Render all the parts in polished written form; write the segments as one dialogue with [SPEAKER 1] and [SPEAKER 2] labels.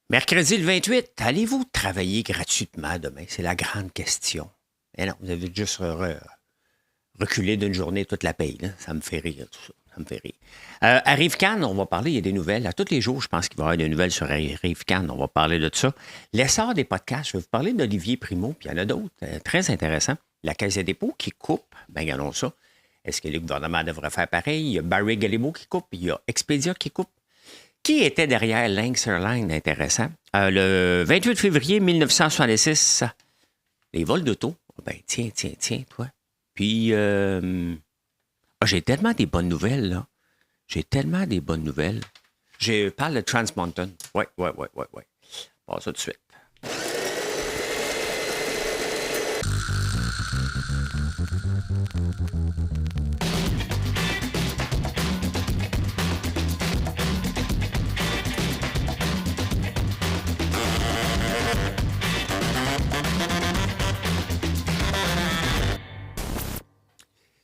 [SPEAKER 1] Mercredi le 28, allez-vous travailler gratuitement demain? C'est la grande question. Eh non, vous avez juste reculé d'une journée toute la paye. Là. Ça me fait rire, tout ça. Ça me fait rire. Arrive Cannes, on va parler, il y a des nouvelles. À tous les jours, je pense qu'il va y avoir des nouvelles sur Arrive Cannes. On va parler de ça. L'essor des podcasts, je vais vous parler d'Olivier Primo, puis il y en a d'autres. Très intéressants. La Caisse des dépôts qui coupe. Ben, regardons ça. Est-ce que le gouvernement devrait faire pareil? Il y a Barry Galibo qui coupe. Il y a Expedia qui coupe. Qui était derrière Lynx Airlines? Intéressant. Le 28 février 1966, les vols d'auto. Ben, tiens, toi. Puis, j'ai tellement des bonnes nouvelles, là. J'ai tellement des bonnes nouvelles. Je parle de Trans Mountain. Oui. Passe ça tout de suite.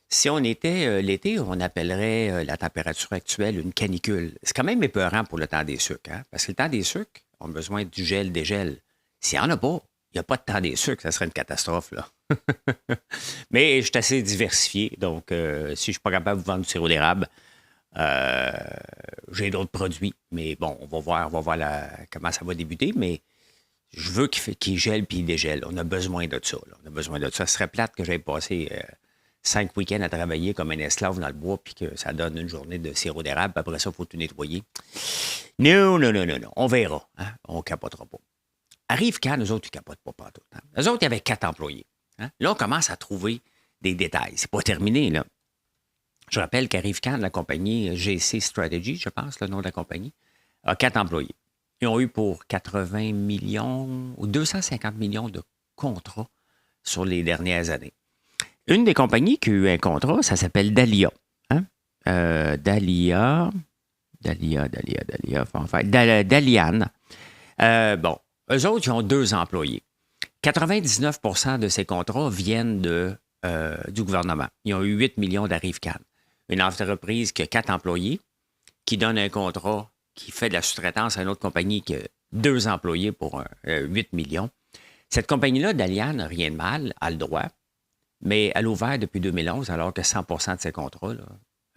[SPEAKER 1] Si on était l'été, on appellerait la température actuelle une canicule. C'est quand même épeurant pour le temps des sucres, hein? Parce que le temps des sucres, on a besoin du gel, des gels. S'il n'y en a pas, il n'y a pas de temps des sucres, ça serait une catastrophe, là. Mais je suis assez diversifié, donc si je ne suis pas capable de vous vendre du sirop d'érable, j'ai d'autres produits. Mais bon, on va voir comment ça va débuter, mais je veux qu'il gèle puis il dégèle. On a besoin de ça, là. On a besoin de ça. Ce serait plate que j'aille passer 5 week-ends à travailler comme un esclave dans le bois, puis que ça donne une journée de sirop d'érable, puis après ça, il faut tout nettoyer. Non. On verra. Hein? On ne capotera pas. Arrive quand, nous autres, ils ne capotent pas partout. Hein? Eux autres, il y avait 4 employés. Hein? Là, on commence à trouver des détails. C'est pas terminé, là. Je rappelle qu'Arrive quand, la compagnie GC Strategy, je pense, le nom de la compagnie, a 4 employés. Ils ont eu pour 80 millions ou 250 millions de contrats sur les dernières années. Une des compagnies qui a eu un contrat, ça s'appelle Dalia. Hein? Dalian. Bon, eux autres, ils ont 2 employés. 99% de ces contrats viennent du gouvernement. Ils ont eu 8 millions d'Arrive-Can. Une entreprise qui a 4 employés, qui donne un contrat, qui fait de la sous-traitance à une autre compagnie qui a 2 employés pour 8 millions. Cette compagnie-là, Dalian, n'a rien de mal, a le droit. Mais elle a ouvert depuis 2011, alors que 100% de ses contrats là,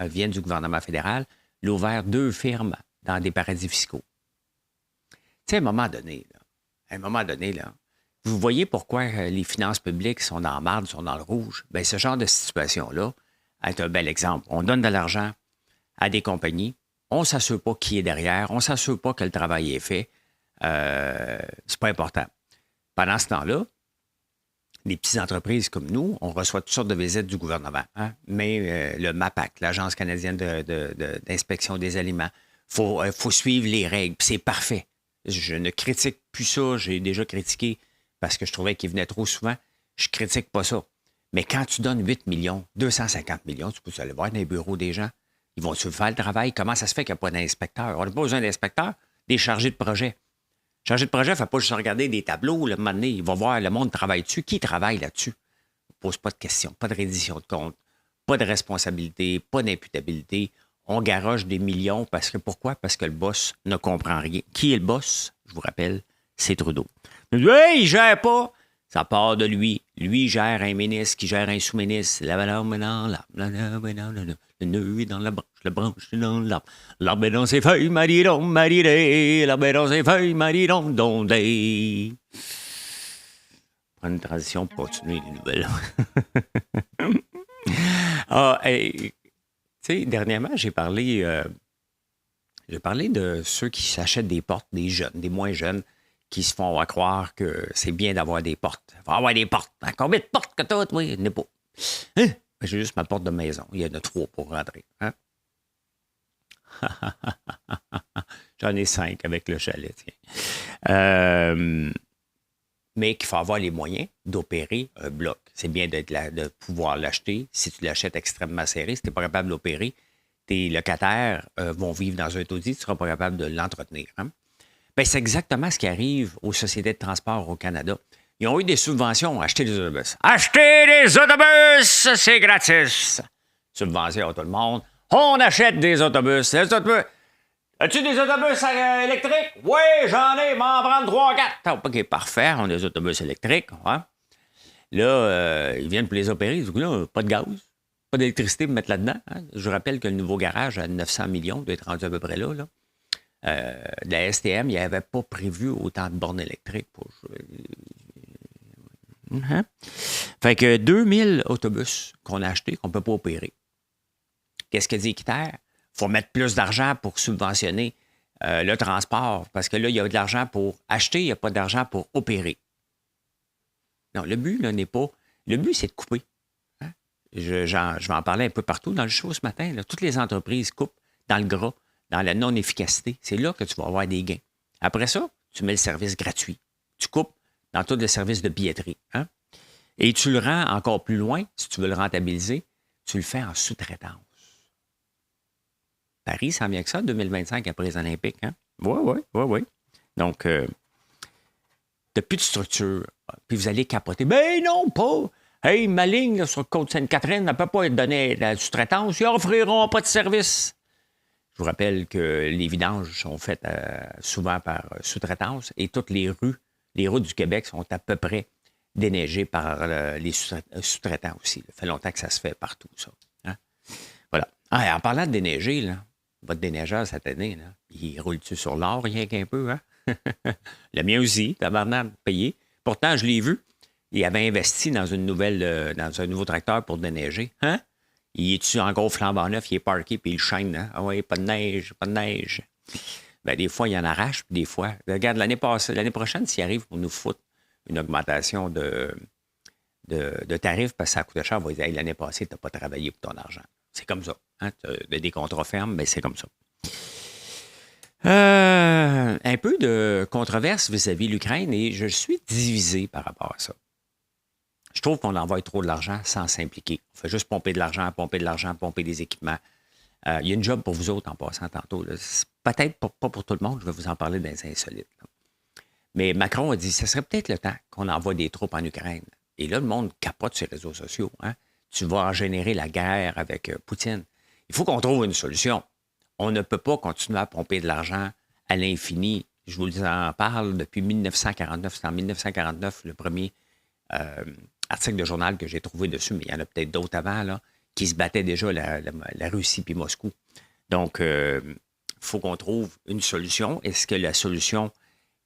[SPEAKER 1] viennent du gouvernement fédéral. Elle a ouvert 2 firmes dans des paradis fiscaux. Tu sais, à un moment donné, là, vous voyez pourquoi les finances publiques sont dans la marde, sont dans le rouge? Bien, ce genre de situation-là est un bel exemple. On donne de l'argent à des compagnies, on ne s'assure pas qui est derrière, on ne s'assure pas que le travail est fait. C'est pas important. Pendant ce temps-là, les petites entreprises comme nous, on reçoit toutes sortes de visites du gouvernement. Hein? Mais le MAPAC, l'Agence canadienne d'inspection des aliments, il faut suivre les règles. C'est parfait. Je ne critique plus ça. J'ai déjà critiqué parce que je trouvais qu'il venait trop souvent. Je critique pas ça. Mais quand tu donnes 8 millions, 250 millions, tu peux aller voir dans les bureaux des gens. Ils vont se faire le travail. Comment ça se fait qu'il n'y a pas d'inspecteur? On n'a pas besoin d'inspecteurs, des chargés de projet. Chargé de projet, il ne faut pas juste regarder des tableaux. Le moment donné, il va voir le monde travaille dessus. Qui travaille là-dessus? On ne pose pas de questions, pas de reddition de compte, pas de responsabilité, pas d'imputabilité. On garoche des millions parce que pourquoi? Parce que le boss ne comprend rien. Qui est le boss? Je vous rappelle, c'est Trudeau. Hey, il ne gère pas. Ça part de lui. Lui, il gère un ministre qui gère un sous-ministre. Le nœud est dans la branche est dans l'arbre. L'arbre est dans ses feuilles, maridon, maridé. L'arbre est dans ses feuilles, maridon, dondé. Prends une transition pour continuer les nouvelles. Tu sais, dernièrement, j'ai parlé de ceux qui s'achètent des portes, des jeunes, des moins jeunes, qui se font croire que c'est bien d'avoir des portes. Il faut avoir des portes. Combien de portes que t'as, toi? Il n'y en a pas. Hein? J'ai juste ma porte de maison. Il y en a 3 pour rentrer. Hein? J'en ai 5 avec le chalet, tiens. Mais qu'il faut avoir les moyens d'opérer un bloc. C'est bien de pouvoir l'acheter. Si tu l'achètes extrêmement serré, si tu n'es pas capable d'opérer, tes locataires vont vivre dans un taudis, tu ne seras pas capable de l'entretenir. Hein? Bien, c'est exactement ce qui arrive aux sociétés de transport au Canada. Ils ont eu des subventions à acheter des autobus. Acheter des autobus, c'est gratis. Subvention à tout le monde. On achète des autobus. Les autobus. As-tu des autobus électriques? Oui, j'en ai, m'en prendre 3-4. OK, parfait, on a des autobus électriques. Ouais. Là, ils viennent pour les opérer. Du coup, là, pas de gaz, pas d'électricité pour mettre là-dedans. Hein. Je rappelle que le nouveau garage à 900 millions doit être rendu à peu près là. La STM, il n'avait pas prévu autant de bornes électriques. Fait que 2000 autobus qu'on a achetés, qu'on ne peut pas opérer. Qu'est-ce que dit Équiterre? Il faut mettre plus d'argent pour subventionner le transport, parce que là, il y a de l'argent pour acheter, il n'y a pas d'argent pour opérer. Non, le but, là, n'est pas... Le but, c'est de couper. Hein? Je vais en parler un peu partout dans le show ce matin. Là. Toutes les entreprises coupent dans le gras, dans la non-efficacité. C'est là que tu vas avoir des gains. Après ça, tu mets le service gratuit. Tu coupes dans tout le service de billetterie. Hein? Et tu le rends encore plus loin, si tu veux le rentabiliser, tu le fais en sous-traitance. Paris s'en vient que ça, 2025 après les Olympiques. Hein? Oui. Donc, t'as plus de structure. Puis vous allez capoter. Ben non, pas. Hey, ma ligne là, sur le Côte-Sainte-Catherine ne peut pas être donnée à la sous-traitance. Ils n'offriront pas de service. Je vous rappelle que les vidanges sont faites souvent par sous-traitance et toutes les routes du Québec sont à peu près déneigées par les sous-traitants aussi. Ça fait longtemps que ça se fait partout, ça. Hein? Voilà. En parlant de déneiger, là, votre déneigeur cette année, là, il roule-tu sur l'or rien qu'un peu, hein? Le mien aussi, tabarnak, payé. Pourtant, je l'ai vu. Il avait investi dans dans un nouveau tracteur pour déneiger. Hein? Il est-tu encore flambant neuf, il est parké, puis il chaîne. Hein? Ah oui, pas de neige, pas de neige. Ben, des fois, il en arrache, puis des fois... Regarde, l'année prochaine, s'il arrive pour nous foutre une augmentation de tarifs, parce que ça coûte cher, on va dire, hey, l'année passée, tu n'as pas travaillé pour ton argent. C'est comme ça. Hein? Tu as des contrats fermes, mais c'est comme ça. Un peu de controverse vis-à-vis de l'Ukraine et je suis divisé par rapport à ça. Je trouve qu'on envoie trop de l'argent sans s'impliquer. On fait juste pomper de l'argent, pomper des équipements. Il y a une job pour vous autres en passant tantôt. Peut-être pas pour tout le monde, je vais vous en parler dans les insolites. Là. Mais Macron a dit, ce serait peut-être le temps qu'on envoie des troupes en Ukraine. Et là, le monde capote sur les réseaux sociaux. Hein? Tu vas en générer la guerre avec Poutine. Il faut qu'on trouve une solution. On ne peut pas continuer à pomper de l'argent à l'infini. Je vous en parle depuis 1949. C'est en 1949 le premier article de journal que j'ai trouvé dessus, mais il y en a peut-être d'autres avant, là, qui se battaient déjà la Russie puis Moscou. Donc, il faut qu'on trouve une solution. Est-ce que la solution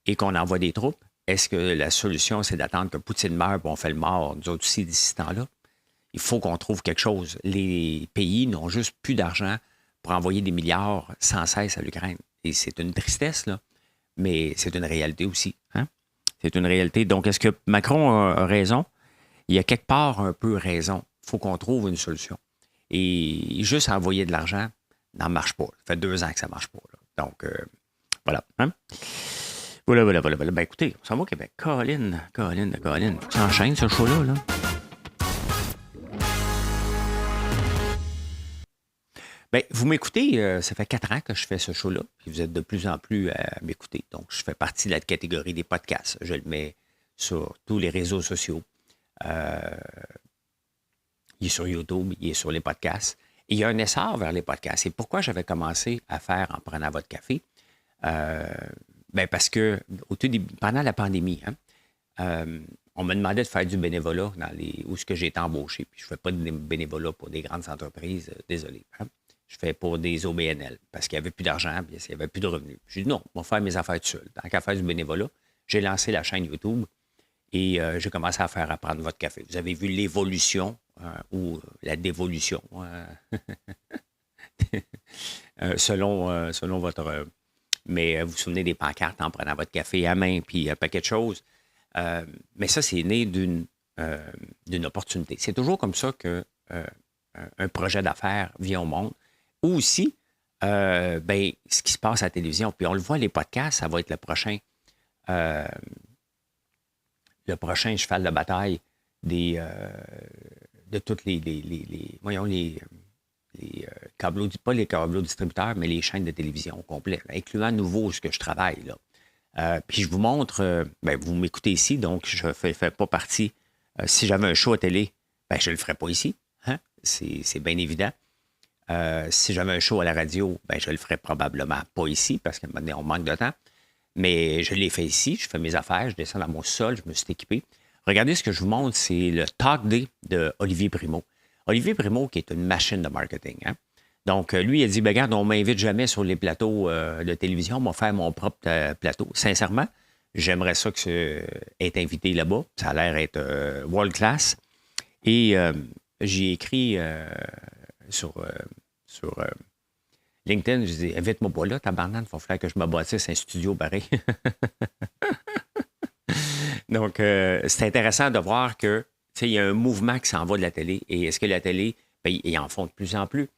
[SPEAKER 1] est qu'on envoie des troupes? Est-ce que la solution, c'est d'attendre que Poutine meure et on fait le mort, nous autres aussi, d'ici ce temps-là? Il faut qu'on trouve quelque chose. Les pays n'ont juste plus d'argent pour envoyer des milliards sans cesse à l'Ukraine. Et c'est une tristesse, là, mais c'est une réalité aussi. Hein? C'est une réalité. Donc, est-ce que Macron a raison? Il y a quelque part un peu raison. Il faut qu'on trouve une solution. Et juste envoyer de l'argent, ça ne marche pas. Ça fait 2 ans que ça ne marche pas. Là. Donc, voilà. Hein? Voilà. Ben écoutez, on s'en va au Québec. Colin. Tu enchaînes ce show-là, là? Bien, vous m'écoutez, ça fait 4 ans que je fais ce show-là, puis vous êtes de plus en plus à m'écouter. Donc, je fais partie de la catégorie des podcasts. Je le mets sur tous les réseaux sociaux. Il est sur YouTube, il est sur les podcasts. Et il y a un essor vers les podcasts. Et pourquoi j'avais commencé à faire en prenant votre café? Ben parce que pendant la pandémie, hein, on me demandait de faire du bénévolat où ce que j'ai été embauché. Puis je ne fais pas de bénévolat pour des grandes entreprises, désolé. Hein. Je fais pour des OBNL parce qu'il n'y avait plus d'argent, puis il n'y avait plus de revenus. J'ai dit non, on va faire mes affaires tout seul. Tant qu'à faire du bénévolat, j'ai lancé la chaîne YouTube et j'ai commencé à faire apprendre votre café. Vous avez vu l'évolution ou la dévolution selon votre... mais vous vous souvenez des pancartes en prenant votre café à main puis un paquet de choses. Mais ça, c'est né d'une opportunité. C'est toujours comme ça que un projet d'affaires vient au monde. Ou aussi, ce qui se passe à la télévision. Puis on le voit, les podcasts, ça va être le prochain cheval de bataille de toutes les câbleaux, pas les câbleaux distributeurs, mais les chaînes de télévision au complet, là, incluant à nouveau ce que je travaille. Là. Puis je vous montre, vous m'écoutez ici, donc je ne fais pas partie. Si j'avais un show à télé, je ne le ferais pas ici. Hein? C'est bien évident. Si j'avais un show à la radio, ben, je le ferais probablement pas ici parce qu'à un moment donné, on manque de temps. Mais je l'ai fait ici, je fais mes affaires, je descends dans mon sol, je me suis équipé. Regardez ce que je vous montre, c'est le Talk Day de Olivier Primo. Olivier Primo, qui est une machine de marketing. Hein? Donc, lui, il a dit, ben, regarde, on ne m'invite jamais sur les plateaux de télévision, on va faire mon propre plateau. Sincèrement, j'aimerais ça être invité là-bas. Ça a l'air être world class. Et j'ai écrit sur LinkedIn, je dis, invite-moi pas là, tabarnak, il va falloir que je me bâtisse un studio pareil. Donc, c'est intéressant de voir que, il y a un mouvement qui s'en va de la télé. Et est-ce que la télé, ben, ils en font de plus en plus,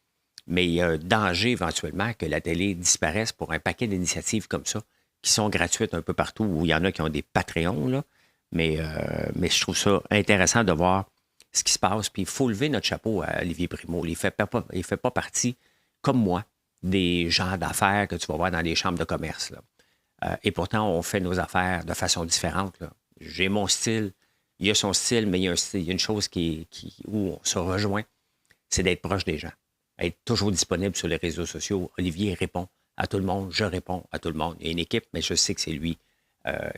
[SPEAKER 1] mais il y a un danger éventuellement que la télé disparaisse pour un paquet d'initiatives comme ça, qui sont gratuites un peu partout, où il y en a qui ont des Patreons, là. Mais je trouve ça intéressant de voir ce qui se passe. Puis il faut lever notre chapeau à Olivier Primo. Il ne fait pas partie, comme moi, des gens d'affaires que tu vas voir dans les chambres de commerce, là. Et pourtant, on fait nos affaires de façon différente, là. J'ai mon style, il y a son style, mais il y a une chose où on se rejoint, c'est d'être proche des gens, être toujours disponible sur les réseaux sociaux. Olivier répond à tout le monde, je réponds à tout le monde. Il y a une équipe, mais je sais que c'est lui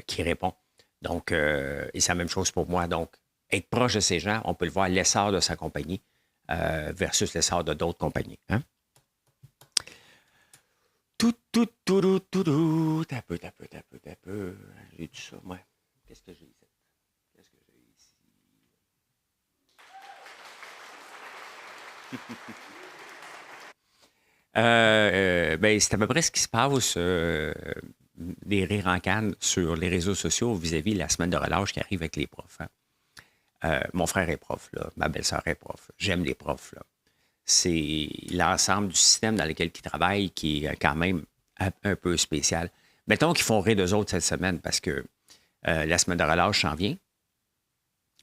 [SPEAKER 1] qui répond. Donc, et c'est la même chose pour moi. Donc, être proche de ces gens, on peut le voir, l'essor de sa compagnie versus l'essor de d'autres compagnies. Hein? T'as peu. J'ai dit ça, moi. Qu'est-ce que j'ai ici? Ben, c'est à peu près ce qui se passe des rires en canne sur les réseaux sociaux vis-à-vis de la semaine de relâche qui arrive avec les profs. Hein. Mon frère est prof, là. Ma belle-sœur est prof. J'aime les profs. Là. C'est l'ensemble du système dans lequel ils travaillent qui est quand même un peu spécial. Mettons qu'ils font rire d'eux autres cette semaine parce que la semaine de relâche s'en vient,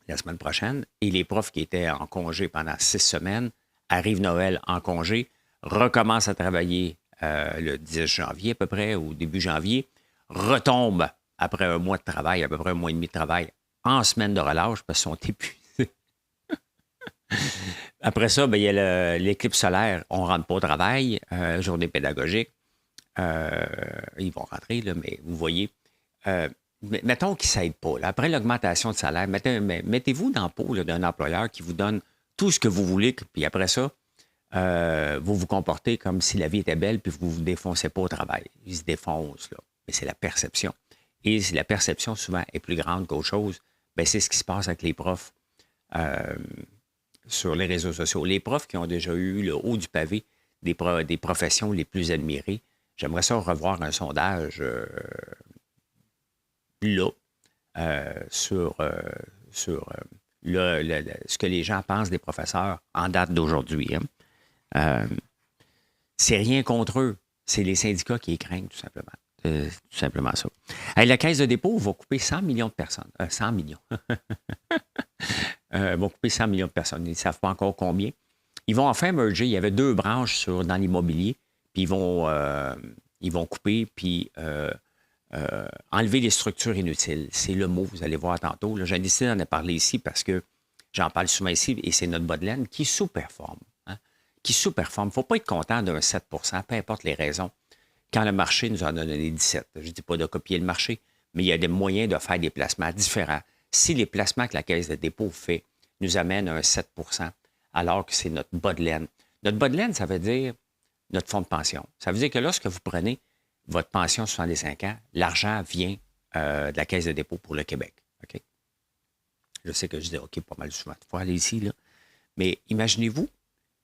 [SPEAKER 1] la semaine prochaine, et les profs qui étaient en congé pendant 6 semaines arrivent Noël en congé, recommencent à travailler le 10 janvier à peu près, ou début janvier, retombent après un mois de travail, à peu près un mois et demi de travail, en semaine de relâche parce qu'ils sont épuisés. Après ça, ben, il y a l'éclipse solaire. On ne rentre pas au travail, journée pédagogique. Ils vont rentrer, là, mais vous voyez. Mettons qu'ils ne s'aident pas. Là. Après l'augmentation de salaire, mettez-vous dans le pot d'un employeur qui vous donne tout ce que vous voulez, puis après ça, vous vous comportez comme si la vie était belle, puis vous ne vous défoncez pas au travail. Ils se défoncent, là. Mais c'est la perception. Et si la perception, souvent, est plus grande qu'autre chose, ben, c'est ce qui se passe avec les profs sur les réseaux sociaux. Les profs qui ont déjà eu le haut du pavé des professions les plus admirées, j'aimerais ça revoir un sondage là sur ce que les gens pensent des professeurs en date d'aujourd'hui. Hein. C'est rien contre eux. C'est les syndicats qui les craignent, tout simplement. Tout simplement ça. Hey, la Caisse de dépôt va couper 100 millions de personnes. 100 millions. Vont couper 100 millions de personnes. Ils ne savent pas encore combien. Ils vont enfin merger. Il y avait 2 branches dans l'immobilier. Puis ils vont couper puis enlever les structures inutiles. C'est le mot, vous allez voir tantôt. J'ai décidé d'en parler ici parce que j'en parle souvent ici et c'est notre bas de laine qui sous-performe. Hein? Qui sous-performe. Il ne faut pas être content d'un 7 peu importe les raisons. Quand le marché nous en a donné 17, je ne dis pas de copier le marché, mais il y a des moyens de faire des placements différents. Si les placements que la Caisse de dépôt fait nous amènent à un 7 alors que c'est notre bas de laine. Notre bas de laine, ça veut dire notre fonds de pension. Ça veut dire que lorsque vous prenez votre pension 65 ans, l'argent vient de la Caisse de dépôt pour le Québec. Okay? Je sais que je dis OK pas mal souvent. Il faut aller ici, là. Mais imaginez-vous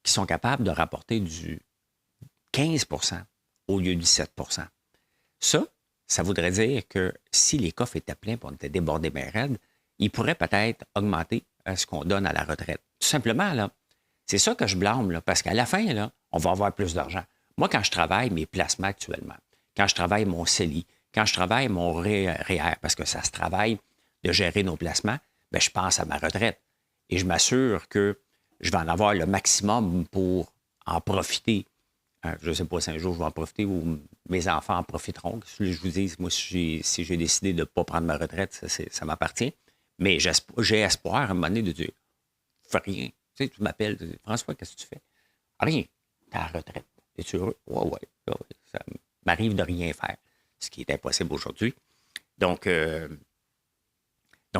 [SPEAKER 1] qu'ils sont capables de rapporter du 15 au lieu du 7 Ça voudrait dire que si les coffres étaient pleins et on était débordés bien raides, ils pourraient peut-être augmenter ce qu'on donne à la retraite. Tout simplement, là, c'est ça que je blâme, là, parce qu'à la fin, là, on va avoir plus d'argent. Moi, quand je travaille mes placements actuellement, quand je travaille mon CELI, quand je travaille mon REER, parce que ça se travaille de gérer nos placements, bien, je pense à ma retraite. Et je m'assure que je vais en avoir le maximum pour en profiter. Je ne sais pas si un jour je vais en profiter ou mes enfants en profiteront. Je vous dis, moi, si j'ai décidé de ne pas prendre ma retraite, ça m'appartient. Mais j'ai espoir à un moment donné de dire, fais rien. Tu sais, tu m'appelles, François, qu'est-ce que tu fais? Rien. T'es à la retraite. Es-tu heureux? Oui, oui. Ça m'arrive de rien faire, ce qui est impossible aujourd'hui. Donc,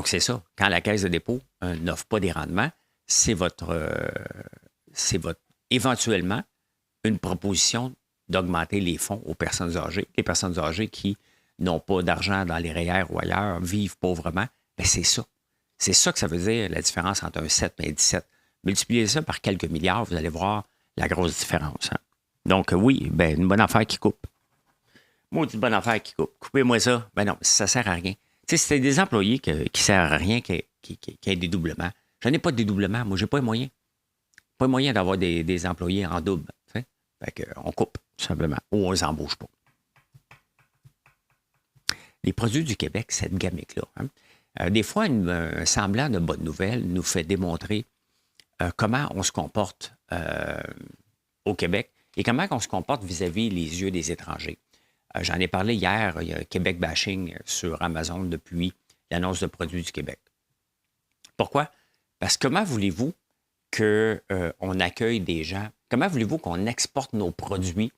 [SPEAKER 1] c'est ça. Quand la Caisse de dépôt n'offre pas des rendements, c'est éventuellement une proposition d'augmenter les fonds aux personnes âgées. Les personnes âgées qui n'ont pas d'argent dans les REER ou ailleurs, vivent pauvrement, bien, c'est ça. C'est ça que ça veut dire, la différence entre un 7 et un 17. Multipliez ça par quelques milliards, vous allez voir la grosse différence. Hein? Donc, oui, ben, une bonne affaire qui coupe. Maudite bonne affaire qui coupe. Coupez-moi ça. Ben non, ça ne sert à rien. Tu sais, c'est des employés qui ne servent à rien qu'il y ait des doublements. Je n'ai pas de dédoublement. Moi, je n'ai pas les moyens. Pas les moyens d'avoir des employés en double. Tu sais? Fait qu'on coupe, tout simplement. Ou on ne les embauche pas. Les produits du Québec, cette gamique-là. Hein? Des fois, un semblant de bonne nouvelle nous fait démontrer comment on se comporte au Québec et comment on se comporte vis-à-vis les yeux des étrangers. J'en ai parlé hier, il y a Québec bashing sur Amazon depuis l'annonce de produits du Québec. Pourquoi? Parce que comment voulez-vous qu'on accueille des gens? Comment voulez-vous qu'on exporte nos produits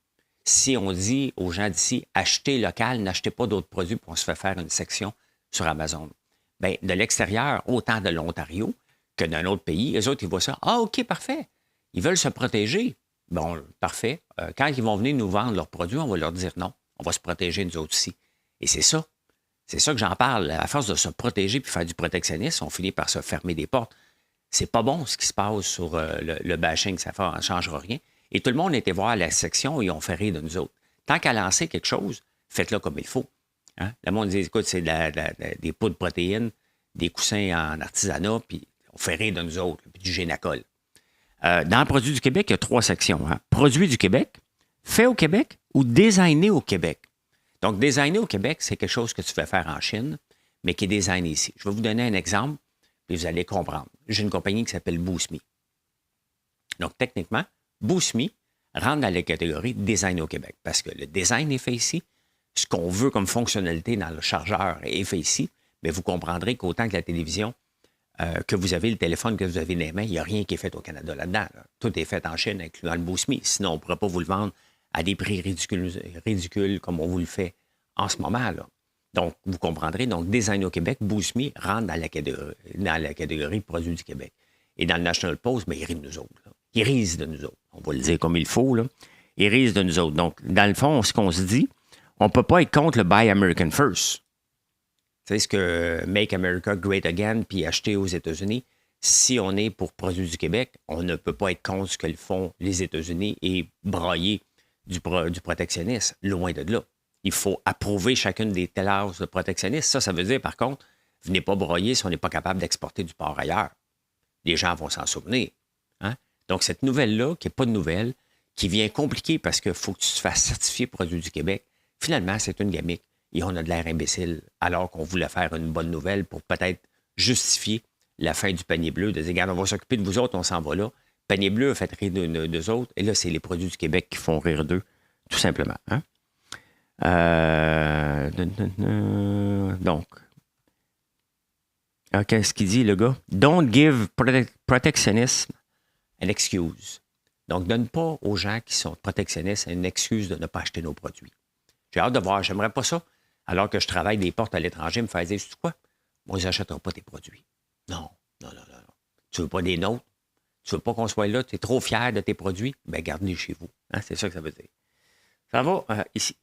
[SPEAKER 1] si on dit aux gens d'ici, achetez local, n'achetez pas d'autres produits, puis on se fait faire une section sur Amazon? Bien, de l'extérieur, autant de l'Ontario que d'un autre pays, les autres, ils voient ça. Ah, OK, parfait. Ils veulent se protéger. Bon, parfait. Quand ils vont venir nous vendre leurs produits, on va leur dire non. On va se protéger nous autres aussi. Et c'est ça. C'est ça que j'en parle. À force de se protéger puis faire du protectionnisme, on finit par se fermer des portes. C'est pas bon ce qui se passe sur le bashing, ça ne changera rien. Et tout le monde était voir la section et on fait rire de nous autres. Tant qu'à lancer quelque chose, faites-le comme il faut. Hein? Le monde dit, écoute, c'est des poudres de protéines, des coussins en artisanat, puis on fait rire de nous autres, puis du Génacol. Dans le produit du Québec, il y a 3 sections. Hein? Produit du Québec, fait au Québec ou designé au Québec. Donc, designé au Québec, c'est quelque chose que tu fais faire en Chine, mais qui est designé ici. Je vais vous donner un exemple, puis vous allez comprendre. J'ai une compagnie qui s'appelle Boost Me. Donc, techniquement, Boost Me rentre dans la catégorie designé au Québec parce que le design est fait ici. Ce qu'on veut comme fonctionnalité dans le chargeur est fait ici, mais vous comprendrez qu'autant que la télévision, que vous avez le téléphone, que vous avez les mains, il n'y a rien qui est fait au Canada là-dedans. Là. Tout est fait en Chine, incluant le Boost Me. Sinon, on ne pourrait pas vous le vendre à des prix ridicules comme on vous le fait en ce moment. Là. Donc, vous comprendrez. Donc, Design au Québec, Boost Me rentre dans la catégorie produits du Québec. Et dans le National Post, bien, ils rient de nous autres. Là. Ils risent de nous autres. On va le dire comme il faut. Là. Ils risent de nous autres. Donc, dans le fond, ce qu'on se dit, on ne peut pas être contre le Buy American First. Tu sais, ce que Make America Great Again, puis acheter aux États-Unis, si on est pour produits du Québec, on ne peut pas être contre ce que font les États-Unis et brailler du protectionnisme, loin de là. Il faut approuver chacune des classes de protectionnisme. Ça veut dire, par contre, venez pas broyer si on n'est pas capable d'exporter du porc ailleurs. Les gens vont s'en souvenir. Hein? Donc, cette nouvelle-là, qui n'est pas de nouvelle, qui vient compliquer parce qu'il faut que tu te fasses certifier produit du Québec, finalement, c'est une gamique. Et on a de l'air imbécile, alors qu'on voulait faire une bonne nouvelle pour peut-être justifier la fin du panier bleu, de dire, regarde, on va s'occuper de vous autres, on s'en va là. Panier bleu a fait rire d'eux autres, et là, c'est les produits du Québec qui font rire d'eux, tout simplement. Hein? Donc, qu'est-ce qu'il dit, le gars? Don't give protectionism an excuse. Donc, donne pas aux gens qui sont protectionnistes une excuse de ne pas acheter nos produits. J'ai hâte de voir, j'aimerais pas ça, alors que je travaille des portes à l'étranger, me faire dire, sais-tu quoi? Moi, ils n'achèteront pas tes produits. Non. Tu veux pas des nôtres? Tu veux pas qu'on soit là? Tu es trop fier de tes produits? Bien, garde-les chez vous. Hein? C'est ça que ça veut dire. Ça va ici.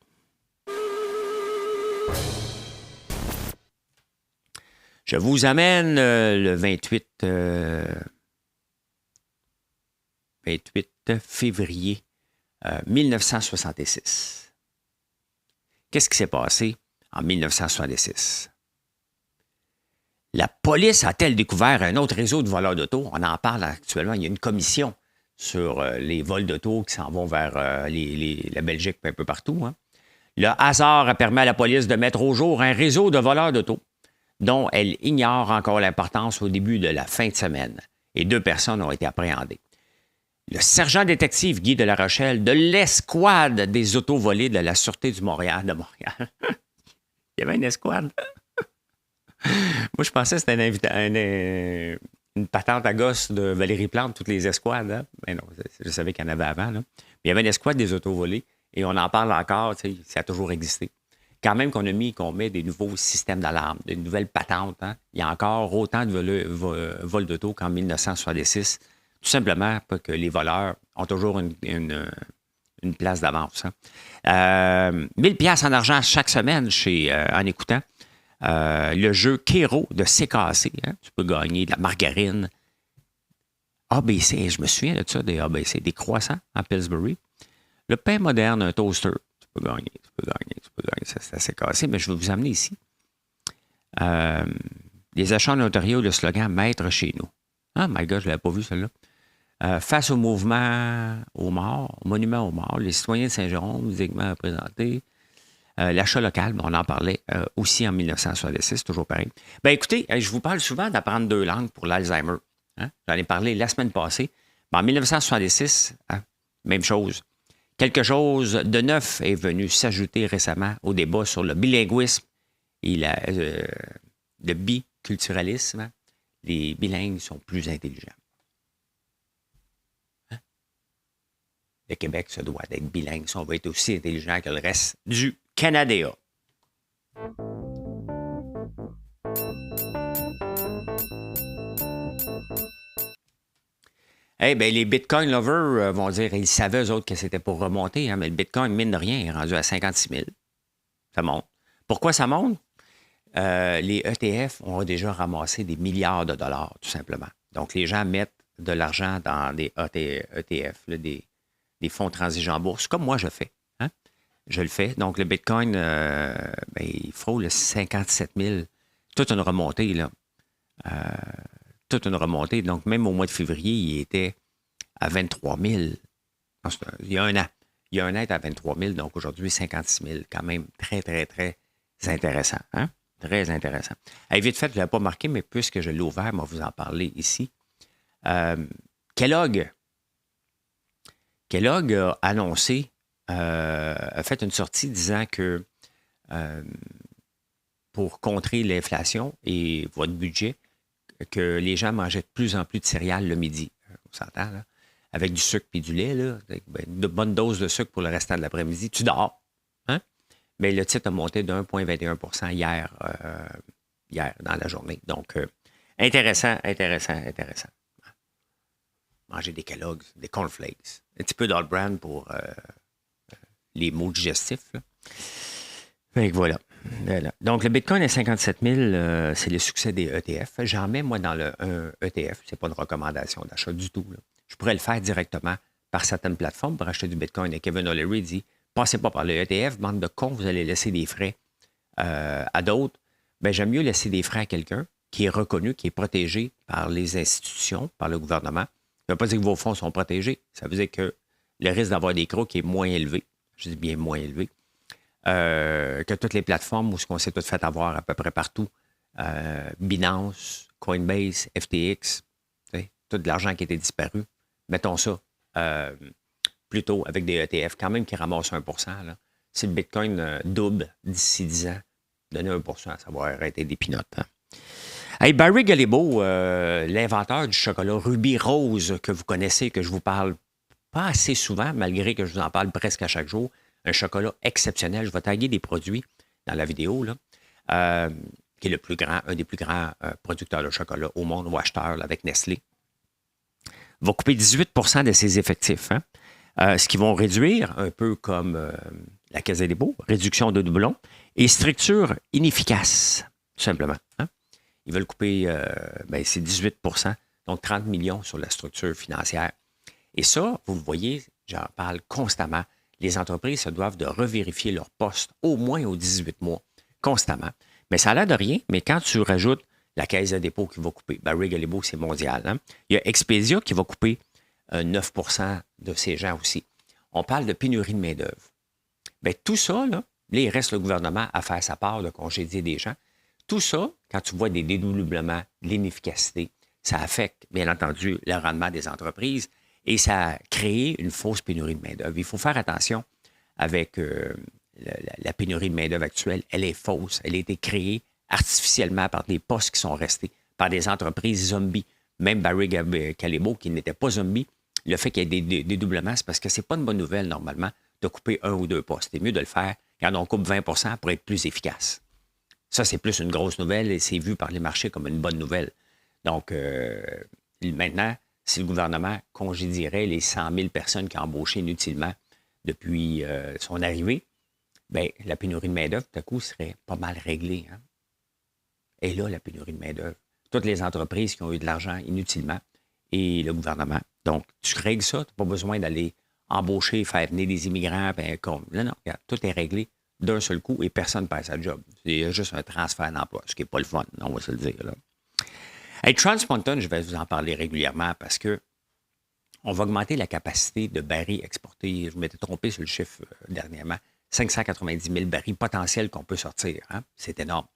[SPEAKER 1] Je vous amène le 28 février 1966. Qu'est-ce qui s'est passé en 1966? La police a-t-elle découvert un autre réseau de voleurs d'auto? On en parle actuellement. Il y a une commission sur les vols d'auto qui s'en vont vers la Belgique et un peu partout. Hein. Le hasard a permis à la police de mettre au jour un réseau de voleurs d'auto dont elle ignore encore l'importance au début de la fin de semaine. Et 2 personnes ont été appréhendées. Le sergent détective Guy de La Rochelle de l'escouade des autos volées de la Sûreté de Montréal. Il y avait une escouade. Moi, je pensais que c'était une patente à gosse de Valérie Plante, toutes les escouades. Hein? Mais non, je savais qu'il y en avait avant. Là. Il y avait une escouade des autos volées et on en parle encore, ça a toujours existé. Quand même qu'on met des nouveaux systèmes d'alarme, de nouvelles patentes, hein, il y a encore autant de vols d'auto qu'en 1966, tout simplement parce que les voleurs ont toujours une place d'avance. Hein. 1000 pièces en argent chaque semaine en écoutant le jeu Kero de CKC. Hein. Tu peux gagner de la margarine. ABC, je me souviens de ça, des ABC, des croissants à Pillsbury. Le pain moderne, un toaster. Tu peux gagner. C'est assez cassé, mais je vais vous amener ici. Les achats en Ontario, le slogan Maître chez nous. Ah, my God, je ne l'avais pas vu, celle-là. Face au mouvement aux morts, au monument aux morts, les citoyens de Saint-Jérôme, musiquement représentés. L'achat local, on en parlait aussi en 1966, toujours pareil. Ben écoutez, je vous parle souvent d'apprendre 2 langues pour l'Alzheimer. Hein? J'en ai parlé la semaine passée. Ben, en 1966, hein, même chose. Quelque chose de neuf est venu s'ajouter récemment au débat sur le bilinguisme et le biculturalisme. Les bilingues sont plus intelligents. Hein? Le Québec se doit d'être bilingue si on veut être aussi intelligent que le reste du Canada. Eh bien, les Bitcoin lovers vont dire, ils savaient eux autres que c'était pour remonter, hein, mais le Bitcoin, mine de rien, est rendu à 56 000. Ça monte. Pourquoi ça monte? Les ETF ont déjà ramassé des milliards de dollars, tout simplement. Donc, les gens mettent de l'argent dans des ETF, là, des fonds transigents en bourse, comme moi je fais. Hein? Je le fais. Donc, le Bitcoin, il frôle 57 000. Toute une remontée, là. Toute une remontée. Donc, même au mois de février, il était à 23 000. Il y a un an. Il y a un an, il était à 23 000. Donc, aujourd'hui, 56 000. Quand même très, très, très intéressant. Hein? Très intéressant. Hey, vite fait, je ne l'avais pas marqué, mais puisque je l'ai ouvert, je vais vous en parler ici. Kellogg a annoncé, a fait une sortie disant que pour contrer l'inflation et votre budget, que les gens mangeaient de plus en plus de céréales le midi. On s'entend, là? Avec du sucre et du lait, là, de bonnes doses de sucre pour le restant de l'après-midi. Tu dors. Hein? Mais le titre a monté de 1,21 hier dans la journée. Donc, intéressant. Manger des Kellogg's, des cornflakes. Un petit peu d'All Brand pour les maux digestifs. Là. Fait que voilà. Donc, le Bitcoin à 57 000, c'est le succès des ETF. J'en mets, moi, dans un ETF. Ce n'est pas une recommandation d'achat du tout. Là. Je pourrais le faire directement par certaines plateformes pour acheter du Bitcoin. Et Kevin O'Leary dit, passez pas par le ETF, bande de cons, vous allez laisser des frais à d'autres. Ben, j'aime mieux laisser des frais à quelqu'un qui est reconnu, qui est protégé par les institutions, par le gouvernement. Ça ne veut pas dire que vos fonds sont protégés. Ça veut dire que le risque d'avoir des crocs est moins élevé. Je dis bien moins élevé. Que toutes les plateformes où ce qu'on s'est tout fait avoir à peu près partout. Binance, Coinbase, FTX, tout de l'argent qui était disparu. Mettons ça plutôt avec des ETF quand même qui ramassent 1%. Là. Si le Bitcoin double d'ici 10 ans, donner 1%, ça va arrêter des pinottes. Hein. Hey, Barry Galibo, l'inventeur du chocolat Ruby Rose que vous connaissez, que je vous parle pas assez souvent, malgré que je vous en parle presque à chaque jour, un chocolat exceptionnel. Je vais taguer des produits dans la vidéo, là, qui est un des plus grands producteurs de chocolat au monde, ou acheteurs, là, avec Nestlé. Va couper 18 de ses effectifs. Hein? Ce qui vont réduire, un peu comme la Caisse des dépôts, réduction de doublons et structure inefficace, tout simplement. Hein? Ils veulent couper, c'est 18 donc 30 millions sur la structure financière. Et ça, vous le voyez, j'en parle constamment, les entreprises se doivent de revérifier leur poste au moins aux 18 mois, constamment. Mais ça a l'air de rien, mais quand tu rajoutes la Caisse de dépôt qui va couper, Barry Galibo, c'est mondial. Hein? Il y a Expedia qui va couper 9 de ces gens aussi. On parle de pénurie de main-d'œuvre. Bien, tout ça, là, il reste le gouvernement à faire sa part de congédier des gens. Tout ça, quand tu vois des dédoublements, de l'inefficacité, ça affecte, bien entendu, le rendement des entreprises et ça a créé une fausse pénurie de main-d'œuvre. Il faut faire attention avec la pénurie de main-d'œuvre actuelle. Elle est fausse. Elle a été créée artificiellement par des postes qui sont restés, par des entreprises zombies. Même Barry Galibo, qui n'était pas zombie, le fait qu'il y ait des dédoublements, c'est parce que c'est pas une bonne nouvelle, normalement, de couper 1 ou 2 postes. C'est mieux de le faire quand on coupe 20 pour être plus efficace. Ça, c'est plus une grosse nouvelle et c'est vu par les marchés comme une bonne nouvelle. Donc, maintenant, si le gouvernement congédierait les 100 000 personnes qui ont embauché inutilement depuis son arrivée, bien, la pénurie de main-d'œuvre, tout à coup, serait pas mal réglée. Hein? Et là, la pénurie de main-d'œuvre. Toutes les entreprises qui ont eu de l'argent inutilement et le gouvernement. Donc, tu règles ça, tu n'as pas besoin d'aller embaucher, faire venir des immigrants. Ben, non, regarde, tout est réglé d'un seul coup et personne ne perd sa job. C'est juste un transfert d'emploi, ce qui n'est pas le fun, on va se le dire. Là. Hey, Trans Mountain, je vais vous en parler régulièrement parce que on va augmenter la capacité de barils exportés. Je m'étais trompé sur le chiffre dernièrement. 590 000 barils potentiels qu'on peut sortir. Hein? C'est énorme.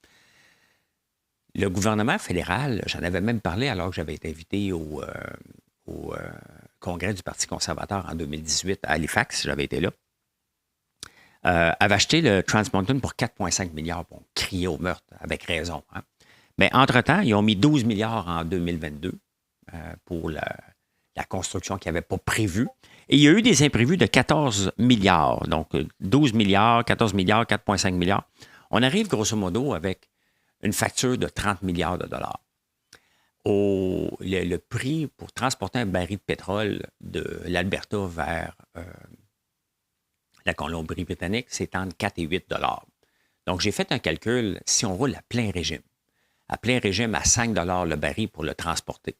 [SPEAKER 1] Le gouvernement fédéral, j'en avais même parlé alors que j'avais été invité au congrès du Parti conservateur en 2018 à Halifax, j'avais été là, avait acheté le Trans Mountain pour 4,5 milliards. Bon, crier au meurtre, avec raison. Hein? Mais entre-temps, ils ont mis 12 milliards en 2022 pour la construction qu'ils n'avaient pas prévue. Et il y a eu des imprévus de 14 milliards. Donc, 12 milliards, 14 milliards, 4,5 milliards. On arrive grosso modo avec une facture de 30 milliards de dollars. Le prix pour transporter un baril de pétrole de l'Alberta vers la Colombie-Britannique, c'est entre 4 et 8 dollars. Donc, j'ai fait un calcul, si on roule à plein régime à 5 dollars le baril pour le transporter.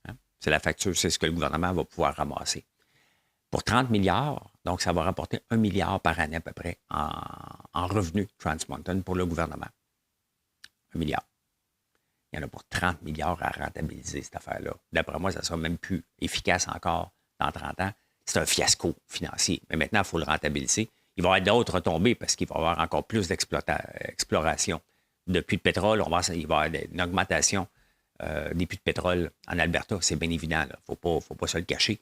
[SPEAKER 1] Hein? C'est la facture, c'est ce que le gouvernement va pouvoir ramasser. Pour 30 milliards, donc ça va rapporter 1 milliard par année à peu près en revenus Trans Mountain pour le gouvernement. 1 milliard. Il y en a pour 30 milliards à rentabiliser, cette affaire-là. D'après moi, ça ne sera même plus efficace encore dans 30 ans. C'est un fiasco financier. Mais maintenant, il faut le rentabiliser. Il va y avoir d'autres retombées parce qu'il va y avoir encore plus d'exploration de puits de pétrole. Il va y avoir une augmentation des puits de pétrole en Alberta. C'est bien évident. Il ne faut pas se le cacher.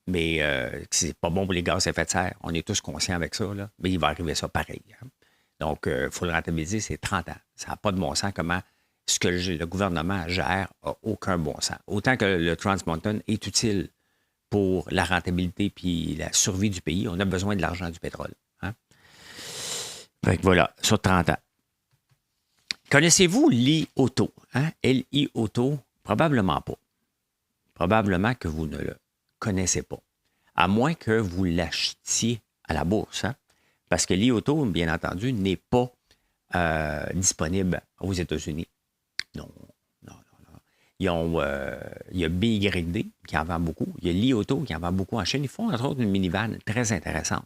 [SPEAKER 1] Mais c'est pas bon pour les gaz à effet de serre. On est tous conscients avec ça. Là. Mais il va arriver ça pareil. Hein. Donc, il faut le rentabiliser, c'est 30 ans. Ça n'a pas de bon sens comment ce que le gouvernement gère n'a aucun bon sens. Autant que le Trans Mountain est utile pour la rentabilité puis la survie du pays, on a besoin de l'argent du pétrole. Hein? Donc, voilà, sur 30 ans. Connaissez-vous Li Auto? Hein? Li Auto? Probablement pas. Probablement que vous ne le connaissez pas. À moins que vous l'achetiez à la bourse. Hein? Parce que Li Auto, bien entendu, n'est pas disponible aux États-Unis. Non. Il y a BYD qui en vend beaucoup. Il y a Li Auto qui en vend beaucoup en Chine. Ils font, entre autres, une minivan très intéressante.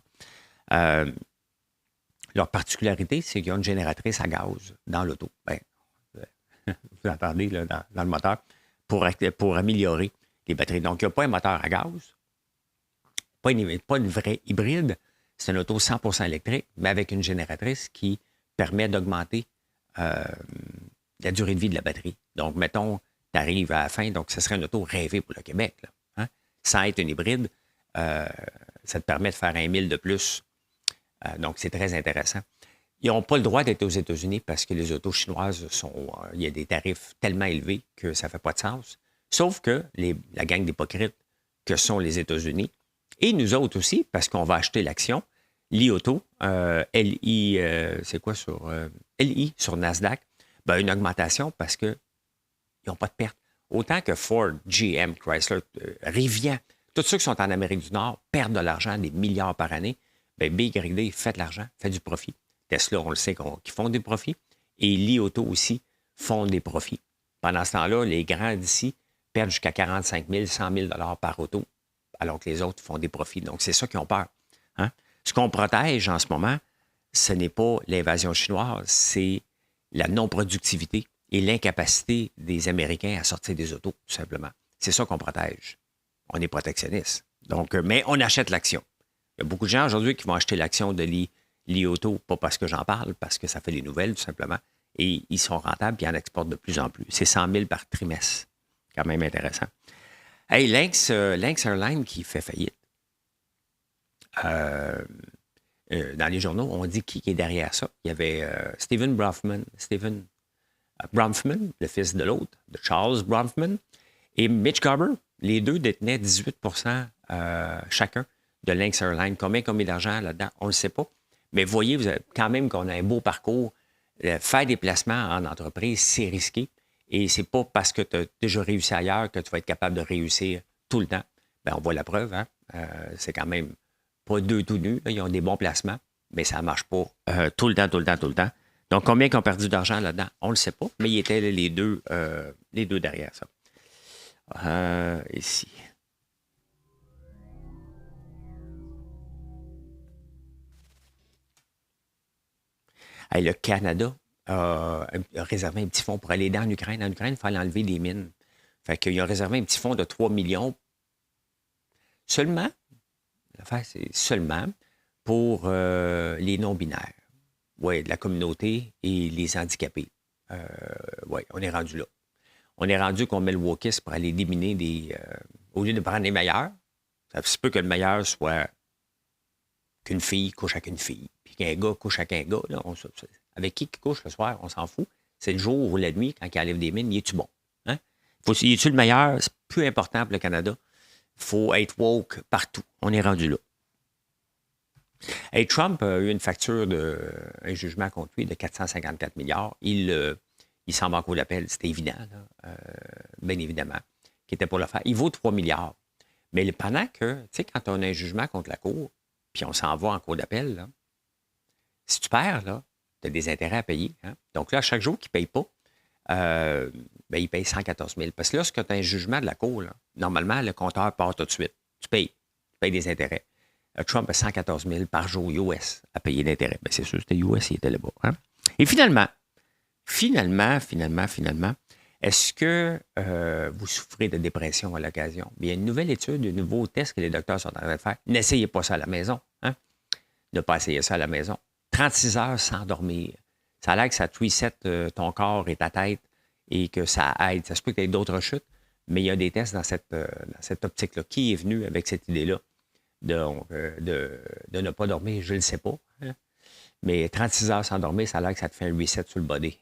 [SPEAKER 1] Leur particularité, c'est qu'ils ont une génératrice à gaz dans l'auto. Ben, vous entendez là, dans le moteur, pour améliorer les batteries. Donc, il n'y a pas un moteur à gaz, pas une vraie hybride. C'est une auto 100% électrique, mais avec une génératrice qui permet d'augmenter la durée de vie de la batterie. Donc, mettons, tu arrives à la fin, donc ce serait une auto rêvée pour le Québec. Là, hein? Sans être une hybride, ça te permet de faire 1 000 de plus. Donc, c'est très intéressant. Ils n'ont pas le droit d'être aux États-Unis parce que les autos chinoises il y a des tarifs tellement élevés que ça ne fait pas de sens. Sauf que la gang d'hypocrites que sont les États-Unis, et nous autres aussi, parce qu'on va acheter l'action, Li Auto, LI, c'est quoi sur LI sur Nasdaq, ben une augmentation parce qu'ils n'ont pas de perte. Autant que Ford, GM, Chrysler, Rivian, tous ceux qui sont en Amérique du Nord perdent de l'argent, des milliards par année, bien BYD fait de l'argent, fait du profit. Tesla, on le sait qu'ils font des profits. Et Li Auto aussi font des profits. Pendant ce temps-là, les grands d'ici perdent jusqu'à 45 000, 100 000 par auto, alors que les autres font des profits. Donc, c'est ça qu'ils ont peur. Hein? Ce qu'on protège en ce moment, ce n'est pas l'invasion chinoise, c'est la non-productivité et l'incapacité des Américains à sortir des autos, tout simplement. C'est ça qu'on protège. On est protectionniste. Donc, mais on achète l'action. Il y a beaucoup de gens aujourd'hui qui vont acheter l'action de Li Auto, pas parce que j'en parle, parce que ça fait les nouvelles, tout simplement. Et ils sont rentables et ils en exportent de plus en plus. C'est 100 000 par trimestre. Quand même intéressant. Hey, Lynx Airlines qui fait faillite. Dans les journaux, on dit qui est derrière ça. Il y avait Stephen Bronfman, le fils de l'autre, de Charles Bronfman, et Mitch Garber, Les deux détenaient 18 chacun de Lynx Airlines. Combien ils ont mis d'argent là-dedans? On ne le sait pas. Mais voyez, vous avez quand même qu'on a un beau parcours. Faire des placements en entreprise, c'est risqué. Et c'est pas parce que tu as déjà réussi ailleurs que tu vas être capable de réussir tout le temps. Bien, on voit la preuve. Hein? C'est quand même pas deux tout nus. Ils ont des bons placements, mais ça ne marche pas tout le temps, tout le temps, tout le temps. Donc, combien ils ont perdu d'argent là-dedans? On ne le sait pas, mais ils étaient les deux derrière ça. Ici. Hey, le Canada a réservé un petit fonds pour aller en Ukraine. En Ukraine, il fallait enlever des mines. Fait qu'ils ont réservé un petit fonds de 3 millions seulement, l'affaire, c'est seulement pour les non-binaires. Oui, de la communauté et les handicapés. Oui, on est rendu là. On est rendu qu'on met le wokisme pour aller éliminer des... au lieu de prendre les meilleurs, ça se peut que le meilleur soit qu'une fille couche avec une fille, puis qu'un gars couche avec un gars. Là, avec qui couche le soir, on s'en fout. C'est le jour ou la nuit, quand il enlève des mines, il est-tu bon? Hein? Il est-tu le meilleur? C'est plus important pour le Canada. Il faut être woke partout. On est rendu là. Hey, Trump a eu une facture un jugement contre lui de 454 milliards. Il s'en va en cours d'appel, c'était évident, là, bien évidemment, qu'il était pour le faire. Il vaut 3 milliards. Mais pendant que, tu sais, quand on a un jugement contre la Cour, puis on s'en va en cours d'appel, là, si tu perds, là, tu as des intérêts à payer. Hein? Donc là, chaque jour qu'il ne paye pas, il paye 114 000. Parce que lorsque tu as un jugement de la Cour, là, normalement, le compteur part tout de suite. Tu payes des intérêts. Trump a 114 000 par jour US à payer d'intérêts. Bien, c'est sûr, c'était US, il était là-bas. Hein? Et finalement, est-ce que vous souffrez de dépression à l'occasion? Il y a une nouvelle étude, un nouveau test que les docteurs sont en train de faire. N'essayez pas ça à la maison. Hein? Ne pas essayer ça à la maison. 36 heures sans dormir. Ça a l'air que ça reset ton corps et ta tête et que ça aide. Ça se peut qu'il y ait d'autres chutes, mais il y a des tests dans cette optique-là. Qui est venu avec cette idée-là de ne pas dormir? Je ne le sais pas. Hein? Mais 36 heures sans dormir, ça a l'air que ça te fait un reset sur le body.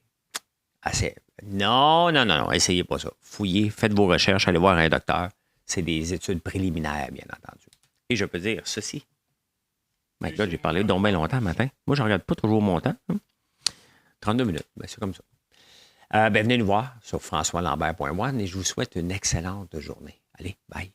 [SPEAKER 1] Assez. Non, essayez pas ça. Fouillez, faites vos recherches, allez voir un docteur. C'est des études préliminaires, bien entendu. Et je peux dire ceci. My God, j'ai parlé donc bien longtemps le matin. Moi, je ne regarde pas toujours mon temps. 32 minutes, ben, c'est comme ça. Venez nous voir sur françoislambert.one et je vous souhaite une excellente journée. Allez, bye.